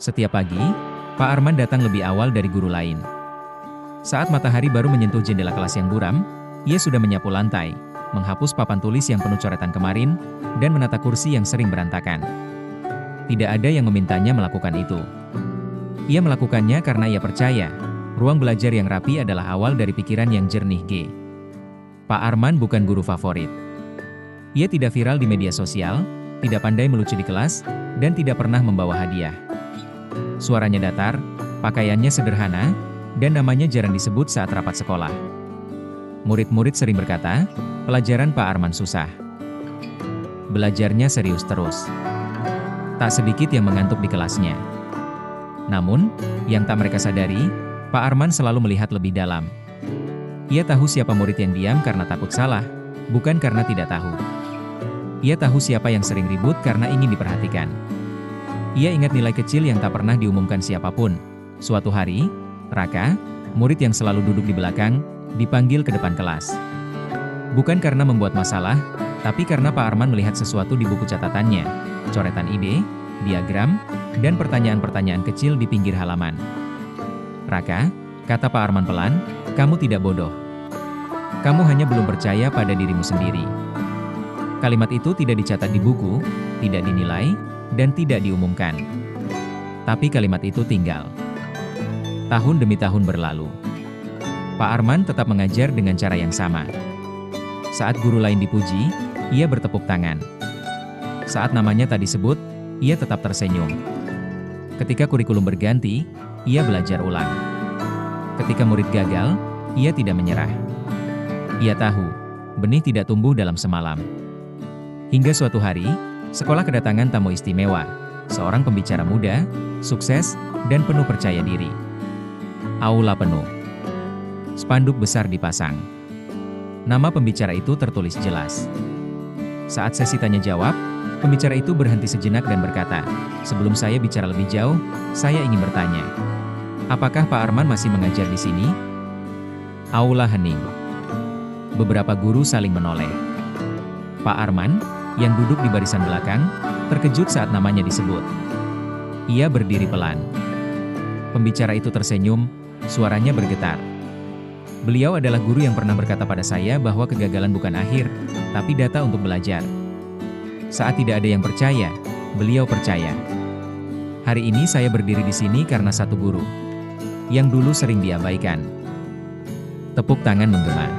Setiap pagi, Pak Arman datang lebih awal dari guru lain. Saat matahari baru menyentuh jendela kelas yang buram, ia sudah menyapu lantai, menghapus papan tulis yang penuh coretan kemarin, dan menata kursi yang sering berantakan. Tidak ada yang memintanya melakukan itu. Ia melakukannya karena ia percaya, ruang belajar yang rapi adalah awal dari pikiran yang jernih. Pak Arman bukan guru favorit. Ia tidak viral di media sosial, tidak pandai melucu di kelas, dan tidak pernah membawa hadiah. Suaranya datar, pakaiannya sederhana, dan namanya jarang disebut saat rapat sekolah. Murid-murid sering berkata, pelajaran Pak Arman susah. Belajarnya serius terus. Tak sedikit yang mengantuk di kelasnya. Namun, yang tak mereka sadari, Pak Arman selalu melihat lebih dalam. Ia tahu siapa murid yang diam karena takut salah, bukan karena tidak tahu. Ia tahu siapa yang sering ribut karena ingin diperhatikan. Ia ingat nilai kecil yang tak pernah diumumkan siapapun. Suatu hari, Raka, murid yang selalu duduk di belakang, dipanggil ke depan kelas. Bukan karena membuat masalah, tapi karena Pak Arman melihat sesuatu di buku catatannya, coretan ide, diagram, dan pertanyaan-pertanyaan kecil di pinggir halaman. Raka, kata Pak Arman pelan, kamu tidak bodoh. Kamu hanya belum percaya pada dirimu sendiri. Kalimat itu tidak dicatat di buku, tidak dinilai, dan tidak diumumkan. Tapi kalimat itu tinggal. Tahun demi tahun berlalu. Pak Arman tetap mengajar dengan cara yang sama. Saat guru lain dipuji, ia bertepuk tangan. Saat namanya tak disebut, ia tetap tersenyum. Ketika kurikulum berganti, ia belajar ulang. Ketika murid gagal, ia tidak menyerah. Ia tahu, benih tidak tumbuh dalam semalam. Hingga suatu hari, sekolah kedatangan tamu istimewa, seorang pembicara muda, sukses, dan penuh percaya diri. Aula penuh. Spanduk besar dipasang. Nama pembicara itu tertulis jelas. Saat sesi tanya jawab, pembicara itu berhenti sejenak dan berkata, sebelum saya bicara lebih jauh, saya ingin bertanya. Apakah Pak Arman masih mengajar di sini? Aula hening. Beberapa guru saling menoleh. Pak Arman, yang duduk di barisan belakang, terkejut saat namanya disebut. Ia berdiri pelan. Pembicara itu tersenyum, suaranya bergetar. Beliau adalah guru yang pernah berkata pada saya bahwa kegagalan bukan akhir, tapi data untuk belajar. Saat tidak ada yang percaya, beliau percaya. Hari ini saya berdiri di sini karena satu guru, yang dulu sering diabaikan. Tepuk tangan menggema.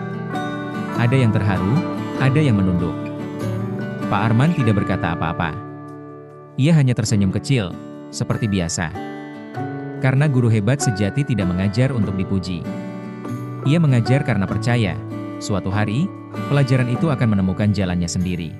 Ada yang terharu, ada yang menunduk. Pak Arman tidak berkata apa-apa. Ia hanya tersenyum kecil, seperti biasa. Karena guru hebat sejati tidak mengajar untuk dipuji. Ia mengajar karena percaya, suatu hari, pelajaran itu akan menemukan jalannya sendiri.